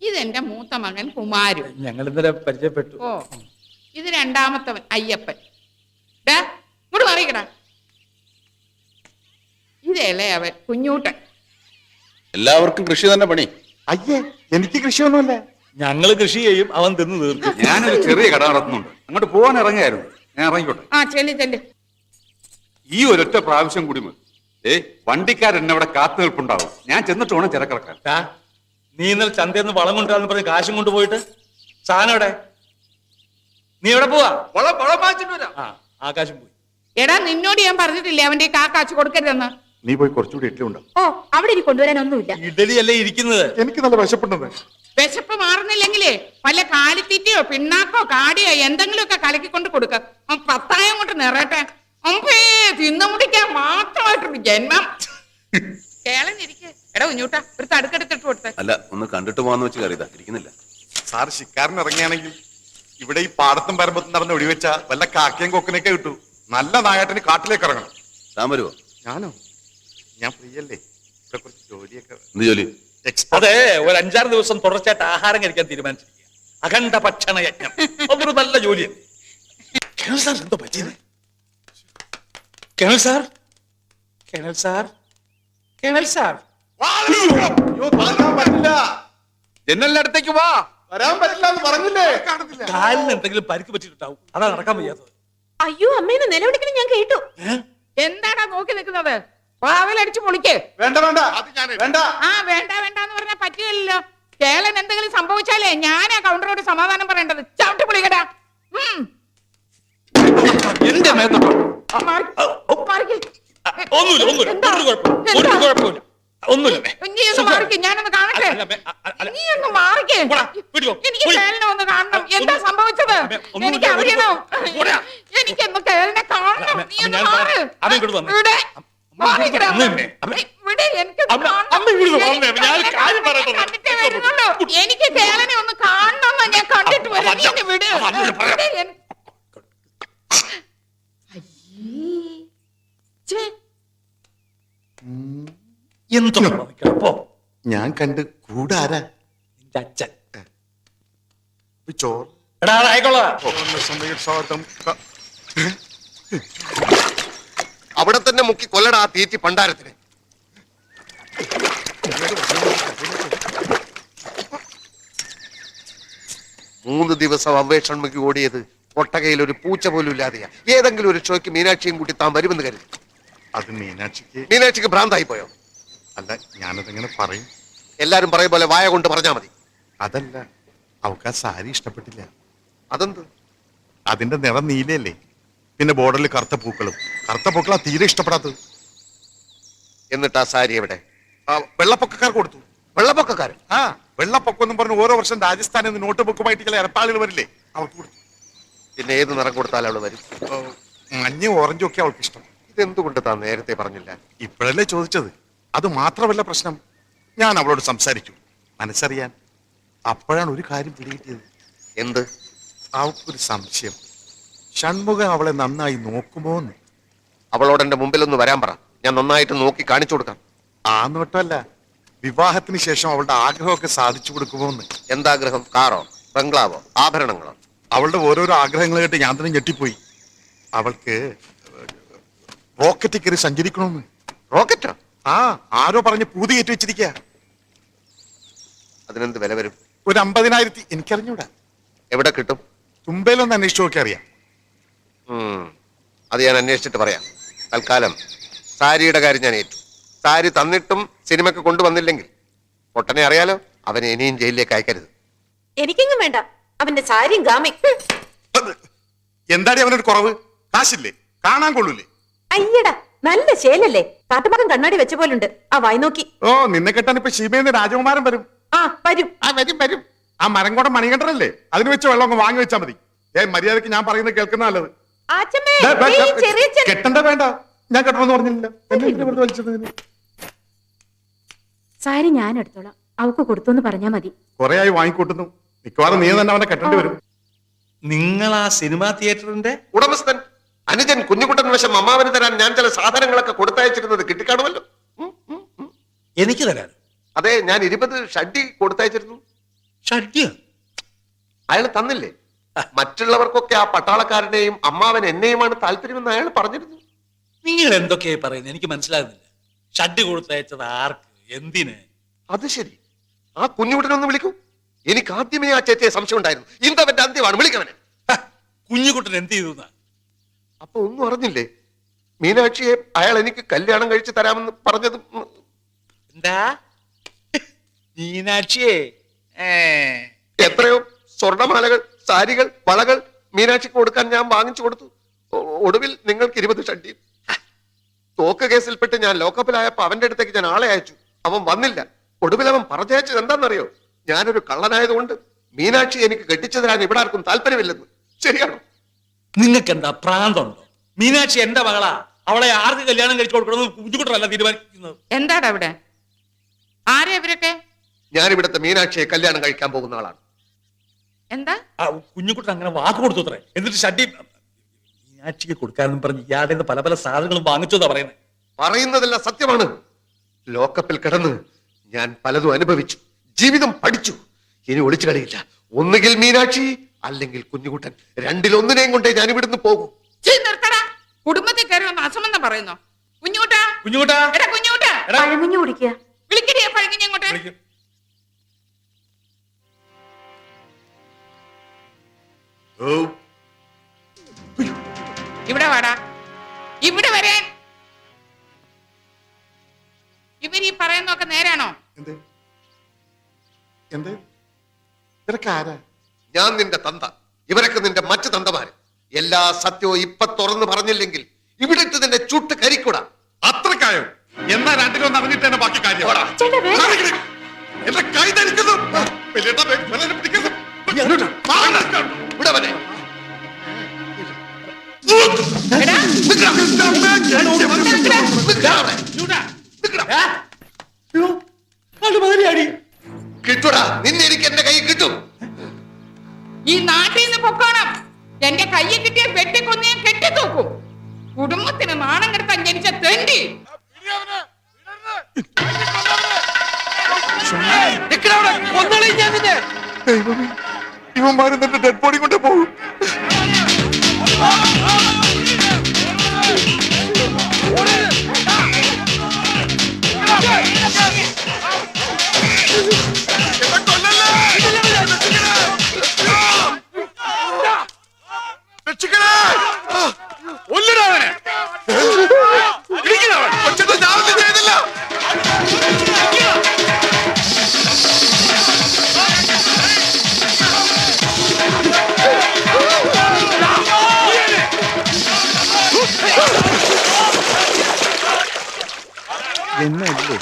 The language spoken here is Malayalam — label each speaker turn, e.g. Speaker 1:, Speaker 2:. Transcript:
Speaker 1: ഇതെന്റെ മൂത്ത മകൻ കുമാരു.
Speaker 2: ഞങ്ങൾ ഇന്നലെ പരിചയപ്പെട്ടു.
Speaker 1: ഓ, ഇത് രണ്ടാമത്തവൻ അയ്യപ്പൻ. ഇങ്ങോട്ട് മാറിക്കടാ. ഇതല്ലേ അവൻ കുഞ്ഞൂട്ടൻ.
Speaker 3: എല്ലാവർക്കും കൃഷി തന്നെ പണി.
Speaker 4: അയ്യേ, എനിക്ക് കൃഷിയൊന്നുമല്ല.
Speaker 2: ഞങ്ങള് കൃഷി ചെയ്യും, അവൻ തിന്ന് തീർക്കും.
Speaker 3: ഞാനൊരു ചെറിയ കട നടത്തുന്നുണ്ട്, അങ്ങോട്ട് പോകാൻ ഇറങ്ങിയായിരുന്നു. ഞാൻ ഇറങ്ങിക്കോട്ടെ.
Speaker 1: ആ ചെല്ലി ചെല്ലി.
Speaker 3: ഈ ഒരൊറ്റ പ്രാവശ്യം കൂടി മതി. വണ്ടിക്കാരൻ അവിടെ കാത്തു നിൽപ്പുണ്ടാവും. ഞാൻ ചെന്നിട്ട് വേണം ചിരക്കിറക്കാൻ.
Speaker 2: നീ ഇന്നലെ ചന്തയിൽ നിന്ന് വളം കൊണ്ടുവന്ന് പറഞ്ഞ് കാശും കൊണ്ടുപോയിട്ട് സാധനം എവിടെ? നീ എവിടെ പോവാ? ആകാശം പോയി.
Speaker 1: എടാ, നിന്നോട് ഞാൻ പറഞ്ഞിട്ടില്ലേ അവന്റെ ഈ കാശ് കൊടുക്കരുതെന്ന്?
Speaker 4: നീ പോയി കുറച്ചുകൂടി ഇഡ്ഡലി ഉണ്ടാവും.
Speaker 5: ഓ, അവിടെ ഇനി കൊണ്ടുവരാനൊന്നുമില്ല.
Speaker 2: ഇഡലി അല്ലേ ഇരിക്കുന്നത്.
Speaker 4: എനിക്ക് നല്ല വിശപ്പുണ്ടെന്ന്.
Speaker 1: വിശപ്പ് മാറുന്നില്ലെങ്കിലേ വല്ല കാലിത്തീറ്റയോ പിണ്ണാക്കോ കാടിയോ എന്തെങ്കിലുമൊക്കെ കലക്കിക്കൊണ്ട് കൊടുക്ക. പത്തായം കൊണ്ട് നിറയട്ടെ. അമ്പേ, തിന്നു മുടിക്കാൻ മാത്രമായിട്ടൊരു ജന്മം. കേളഞ്ഞിരിക്കെ. എടാ കുഞ്ഞൂട്ടാ, ഒരു തടുക്കെടുത്തിട്ട് കൊടുത്തേ.
Speaker 3: അല്ല, ഒന്ന് കണ്ടിട്ട് പോകാന്ന് വെച്ച് കയറിയതാ, ഇരിക്കുന്നില്ല.
Speaker 4: സാർ ശിക്കാരന് ഇറങ്ങിയാണെങ്കിൽ ഇവിടെ ഈ പാടത്തും പരമ്പത്തും നടന്ന് ഒടിവെച്ച വല്ല കാക്കയും കൊക്കനൊക്കെ കിട്ടൂ. നല്ല നായാട്ടിന് കാട്ടിലേക്ക് ഇറങ്ങണം.
Speaker 3: താൻ വരുവോ?
Speaker 4: ഞാനോ? ഞാൻ ഫ്രീ അല്ലേ. ഇവിടെ കുറച്ച് ജോലിയൊക്കെ.
Speaker 3: എന്ത് ജോലി?
Speaker 2: അതെ, ഒരു 5-6 ദിവസം തുടർച്ചയായിട്ട് ആഹാരം കഴിക്കാൻ തീരുമാനിച്ചിരിക്കുക. അഖണ്ഡ ഭക്ഷണ യജ്ഞം. അതൊരു നല്ല ജോലിയാണ്. കേണൽ സാർ, എന്തോ പറ്റിയത്? Colonel sir, colonel sir, colonel sir.
Speaker 3: ജനലിന്റെ അടുത്തേക്ക് വാ.
Speaker 4: വരാൻ പറ്റില്ല എന്ന് പറഞ്ഞില്ലേ?
Speaker 2: കാലിന് എന്തെങ്കിലും പരിക്ക് പറ്റിയിട്ടുണ്ടാവും, അതാ നടക്കാൻ വയ്യാത്തത്.
Speaker 5: അയ്യോ, അമ്മേന്ന് നിലവിളിക്കണം ഞാൻ കേട്ടു.
Speaker 1: എന്താടാ നോക്കി നിൽക്കുന്നത്? വാവലടിച്ചു പൊളിക്ക്.
Speaker 4: വേണ്ട വേണ്ട വേണ്ട.
Speaker 1: ആ വേണ്ട വേണ്ടെന്ന് പറഞ്ഞാൽ പറ്റില്ലല്ലോ. കേളൻ എന്തെങ്കിലും സംഭവിച്ചാലേ ഞാനാ കൗണ്ടറോട് സമാധാനം പറയേണ്ടത്. ചവിട്ടി പൊളിക്കടാ.
Speaker 2: എന്റെ മേത്തോട്ടോ. ഒന്നുമില്ല,
Speaker 1: ഞാനൊന്ന് കാണട്ടെ. നീ ഒന്ന് മാറിക്കേ. എനിക്ക് കേളനെ ഒന്ന് കാണണം. എന്താ സംഭവിച്ചത്? എനിക്ക് അറിയണം. എനിക്കൊന്ന് കേളനെ കാണണം. നീ ഒന്ന് മാറ്. ഇവിടെ മാറിക്കടാ. ഇവിടെ എനിക്ക് എനിക്ക് കേളനെ ഒന്ന് കാണണം. ഞാൻ കണ്ടിട്ട് വരാം. നീ വിട്.
Speaker 2: എന്തോ
Speaker 4: ഞാൻ കണ്ട് കൂടാരാ?
Speaker 2: നിന്റെ അച്ഛൻ.
Speaker 4: ചോറ്
Speaker 2: എടാ, ആയിക്കോളാം.
Speaker 6: അവിടെ തന്നെ മുക്കി കൊല്ലടാ ആ തീറ്റി പണ്ടാരത്തിന്. മൂന്ന് ദിവസം അന്വേഷണമൊക്കെ ഓടിയത് ഒട്ടകയിൽ ഒരു പൂച്ച പോലും ഇല്ലാതെയാ. ഏതെങ്കിലും ഒരു ഷോയ്ക്ക് മീനാക്ഷിയും കൂട്ടി താൻ വരുമെന്ന് കരുതി.
Speaker 4: അത് മീനാക്ഷിക്ക്
Speaker 6: ഭ്രാന്തായി പോയോ?
Speaker 4: അല്ല, ഞാനതെങ്ങനെ പറയും?
Speaker 6: എല്ലാരും പറയും പോലെ വായ കൊണ്ട് പറഞ്ഞാ മതി.
Speaker 4: അതല്ല, അവൾക്ക് ആ സാരി ഇഷ്ടപ്പെട്ടില്ല.
Speaker 6: അതെന്ത്?
Speaker 4: അതിന്റെ നിറം നീലയല്ലേ, പിന്നെ ബോർഡറിൽ കറുത്ത പൂക്കളാ തീരെ ഇഷ്ടപ്പെടാത്തത്.
Speaker 6: എന്നിട്ട് ആ സാരി എവിടെ?
Speaker 4: വെള്ളപ്പൊക്കക്കാർ കൊടുത്തു.
Speaker 6: വെള്ളപ്പൊക്കക്കാരൻ?
Speaker 4: ആ, വെള്ളപ്പൊക്കം എന്നും പറഞ്ഞ് ഓരോ വർഷം രാജസ്ഥാനിൽ നിന്ന് നോട്ട് ബുക്കുമായിട്ട് ചില ഇരപ്പാളുകൾ വരില്ലേ, അവൾക്ക് കൊടുത്തു.
Speaker 6: പിന്നെ ഏത് നിറം കൊടുത്താൽ അവള് വരും?
Speaker 4: മഞ്ഞയും ഓറഞ്ചും ഒക്കെ അവൾക്ക് ഇഷ്ടം.
Speaker 6: ഇതെന്തുകൊണ്ട് താൻ നേരത്തെ പറഞ്ഞില്ല?
Speaker 4: ഇപ്പോഴല്ലേ ചോദിച്ചത്. അത് മാത്രമല്ല പ്രശ്നം, ഞാൻ അവളോട് സംസാരിച്ചു മനസ്സറിയാൻ. അപ്പോഴാണ് ഒരു കാര്യം പിടികിട്ടിയത്.
Speaker 6: എന്ത്?
Speaker 4: അവൾക്കൊരു സംശയം, ഷൺമുഖം അവളെ നന്നായി നോക്കുമോ എന്ന്.
Speaker 6: അവളോട് എന്റെ മുമ്പിലൊന്ന് വരാൻ പറ, ഞാൻ നന്നായിട്ട് നോക്കി കാണിച്ചു കൊടുക്കാം.
Speaker 4: ആ നോട്ടമല്ല, വിവാഹത്തിന് ശേഷം അവളുടെ ആഗ്രഹമൊക്കെ സാധിച്ചു കൊടുക്കുമോ എന്ന്.
Speaker 6: എന്താഗ്രഹം? കാറോ, ബംഗ്ലാവോ, ആഭരണങ്ങളോ?
Speaker 4: അവളുടെ ഓരോരോ ആഗ്രഹങ്ങൾ കേട്ട് ഞാൻ തന്നെ ഞെട്ടിപ്പോയി. അവൾക്ക് റോക്കറ്റിൽ കയറി സഞ്ചരിക്കണമെന്ന്.
Speaker 6: റോക്കറ്റോ?
Speaker 4: ആ, ആരോ പറഞ്ഞ് പൂതി കയറ്റി വെച്ചിരിക്കുക.
Speaker 6: അതിനെന്ത് വില വരും?
Speaker 4: ഒരു 50,000. എനിക്കറിഞ്ഞൂടാ.
Speaker 6: എവിടെ കിട്ടും?
Speaker 4: തുമ്പയിലൊന്ന് അന്വേഷിച്ചു നോക്കി അറിയാം.
Speaker 6: അത് ഞാൻ അന്വേഷിച്ചിട്ട് പറയാം. തൽക്കാലം സാരിയുടെ കാര്യം ഞാൻ ഏറ്റു. സാരി തന്നിട്ടും സിനിമയ്ക്ക് കൊണ്ടുവന്നില്ലെങ്കിൽ പൊട്ടനെ അറിയാലോ, അവനെ ഇനിയും ജയിലിലേക്ക് അയക്കരുത്.
Speaker 5: എനിക്കെങ്ങും വേണ്ട അവന്റെ സാരിയും ഗാമയും.
Speaker 4: എന്താടി അവനൊരു കുറവ്? കാശില്ലേ? കാണാൻ കൊള്ളൂലേ?
Speaker 5: അയ്യടാ, നല്ല ശേലല്ലേ. കാട്ടുമകം കണ്ണാടി വെച്ച പോലുണ്ട് ആ വായി നോക്കി.
Speaker 4: ഓ, നിന്നെ കെട്ടാൻ ഇപ്പൊ ശിവേന്ന് രാജകുമാരൻ വരും.
Speaker 5: ആ വരും.
Speaker 4: വരും. ആ മരംകോടം മണികണ്ഠനല്ലേ, അതിന് വെച്ച് വെള്ളം അങ്ങ് വാങ്ങി വെച്ചാൽ മതി. മര്യാദക്ക് ഞാൻ പറയുന്നത് കേൾക്കുന്ന നല്ലത്. കെട്ടണ്ട, വേണ്ട. ഞാൻ കെട്ടണമെന്ന് പറഞ്ഞില്ല.
Speaker 5: സാരി ഞാൻ എടുത്തോളാം, അവക്ക് കൊടുത്തോന്ന് പറഞ്ഞാ മതി.
Speaker 4: കൊറേ ആയി വാങ്ങിക്കൂട്ടുന്നു. മിക്കവാറും നീ തന്നെ അവനെ കെട്ടേണ്ടി വരും.
Speaker 2: നിങ്ങൾ ആ സിനിമാ തിയേറ്ററിന്റെ
Speaker 6: ഉടമസ്ഥൻ അനുജൻ കുഞ്ഞുകുട്ടൻ വശം അമ്മാവന് തരാൻ ഞാൻ ചില സാധനങ്ങളൊക്കെ കൊടുത്തയച്ചിരുന്നത് കിട്ടിക്കാണുമല്ലോ.
Speaker 2: എനിക്ക് തരാൻ?
Speaker 6: അതെ, ഞാൻ 20 ഷഡ്ഡി കൊടുത്തയച്ചിരുന്നു.
Speaker 2: ഷഡ്യം
Speaker 6: അയാൾ തന്നില്ലേ? മറ്റുള്ളവർക്കൊക്കെ ആ പട്ടാളക്കാരനെയും അമ്മാവൻ എന്നെയുമാണ് താല്പര്യമെന്ന് അയാൾ പറഞ്ഞിരുന്നു.
Speaker 2: നിങ്ങൾ എന്തൊക്കെയാ പറയുന്നത്? എനിക്ക് മനസ്സിലാകുന്നില്ല. ഷഡ് കൊടുത്തയച്ചത് ആർക്ക്, എന്തിന്?
Speaker 6: അത് ശരി, ആ കുഞ്ഞുകുട്ടനൊന്ന് വിളിക്കൂ. എനിക്ക് ആദ്യമേ ആ ചേച്ചിയെ സംശയം ഉണ്ടായിരുന്നു. ഇന്തവന്റെ അന്ത്യമാണ്, വിളിക്കവനെ.
Speaker 2: കുഞ്ഞുകുട്ടൻ എന്ത് ചെയ്തു?
Speaker 6: അപ്പൊ ഒന്നും അറിഞ്ഞില്ലേ? മീനാക്ഷിയെ അയാൾ എനിക്ക് കല്യാണം കഴിച്ച് തരാമെന്ന് പറഞ്ഞത്.
Speaker 2: എന്താ മീനാക്ഷിയെ?
Speaker 6: എത്രയോ സ്വർണമാലകൾ, സാരികൾ, വളകൾ മീനാക്ഷിക്ക് കൊടുക്കാൻ ഞാൻ വാങ്ങിച്ചു കൊടുത്തു. ഒടുവിൽ നിങ്ങൾക്ക് 20 ഷഡ്ഡിയും. തോക്ക് കേസിൽപ്പെട്ട് ഞാൻ ലോക്കപ്പിലായപ്പോ അവന്റെ അടുത്തേക്ക് ഞാൻ ആളെ അയച്ചു. അവൻ വന്നില്ല. ഒടുവിൽ അവൻ പറഞ്ഞയച്ചത് എന്താണെന്നറിയോ? ഞാനൊരു കള്ളനായതുകൊണ്ട് മീനാക്ഷി എനിക്ക് കെട്ടിച്ചു തരാൻ ഇവിടെ ആർക്കും താല്പര്യമില്ലെന്ന്. ശരിയാണോ?
Speaker 2: നിങ്ങൾക്ക് എന്താ പ്രാന്തമുണ്ടോ? മീനാക്ഷി എന്റെ മകളാ. അവളെ ആർക്ക് കല്യാണം കഴിച്ചു കൊടുക്കണമെന്ന് കുഞ്ഞുകുട്ടനല്ല തീരുമാനിക്കുന്നത്.
Speaker 1: എന്താടാ ഇവിടെ? ആരെയാ ഇവരൊക്കെ?
Speaker 6: ഞാൻ ഇവിടുത്തെ മീനാക്ഷിയെ കല്യാണം കഴിക്കാൻ പോകുന്ന ആളാണ്.
Speaker 1: എന്താ?
Speaker 2: കുഞ്ഞുകുട്ടൻ അങ്ങനെ വാക്ക് കൊടുത്തു അത്രേ. എന്നിട്ട് ഷഡ്ഡി മീനാക്ഷിക്ക് കൊടുക്കാനെന്ന് പറഞ്ഞ് ഇയാളുടെ പല പല സാധനങ്ങളും വാങ്ങിച്ചതാ പറയുന്നത്.
Speaker 6: പറയുന്നതെല്ലാം സത്യമാണ്. ലോക്കപ്പിൽ കിടന്ന് ഞാൻ പലതും അനുഭവിച്ചു, ജീവിതം പഠിച്ചു. ഇനി ഒളിച്ചു കളിയില്ല. ഒന്നുകിൽ മീനാക്ഷി, അല്ലെങ്കിൽ കുഞ്ഞുകുട്ടൻ. രണ്ടിലൊന്നിനെയും കൊണ്ടേ ഞാൻ ഇവിടുന്ന് പോകും.
Speaker 1: നിർത്തടാ. കുടുംബത്തിൽ കയറി ഒന്ന് അസമെന്ന് പറയുന്നു. കുഞ്ഞുകുട്ടാ,
Speaker 2: കുഞ്ഞുകുട്ടാ,
Speaker 1: എടാ കുഞ്ഞുകുട്ടാ,
Speaker 5: പഴങ്ങഞ്ഞു കുടിക്കുക.
Speaker 1: വിളിക്കടിയാ പഴകിഞ്ഞ ഇങ്ങോട്ട്.
Speaker 2: വിളിക്ക്.
Speaker 1: ഇവിടെ വാടാ, ഇവിടെ വരാൻ. ഇവര് ഈ പറയുന്നൊക്കെ നേരാണോ?
Speaker 4: എന്ത് എന്ത് ഇതൊക്കെ ആരാ?
Speaker 6: ഞാൻ നിന്റെ തന്ത, ഇവരൊക്കെ നിന്റെ മറ്റു തന്തമാര്. എല്ലാ സത്യവും ഇപ്പൊ തുറന്നു പറഞ്ഞില്ലെങ്കിൽ ഇവിടെ ഇട്ട് നിന്നെ ചുട്ട് കരിക്കൂടാ.
Speaker 4: അത്രക്കായോ? എന്നാ രണ്ടിലൊന്ന് അറിഞ്ഞിട്ട് തന്നെ ബാക്കി കാര്യം.
Speaker 5: ചേട്ടാ, വേണ്ട.
Speaker 4: എന്റെ കൈ ധരിക്കുന്നു. വലിയേട്ടാ, വെറുതെ പിടിക്കുന്നു.
Speaker 6: ഇവിടെ വരെ.
Speaker 1: എടാ,
Speaker 6: കിട്ടൂടാ, നിന്നെ എനിക്ക് എന്റെ കൈ കിട്ടും.
Speaker 1: ഈ നാട്ടിൽ നിന്ന് പൊക്കോണം. എന്റെ കയ്യെ കിട്ടിയ വെട്ടിക്കൊന്ന് ഞാൻ കെട്ടിത്തൂക്കും. കുടുംബത്തിന് നാണം കെടുത്താൻ ജനിച്ച തെണ്ടി.
Speaker 4: ഇവന്മാരും തന്റെ ഡെഡ് ബോഡി കൊണ്ട് പോകും.
Speaker 3: എന്നല്ലേ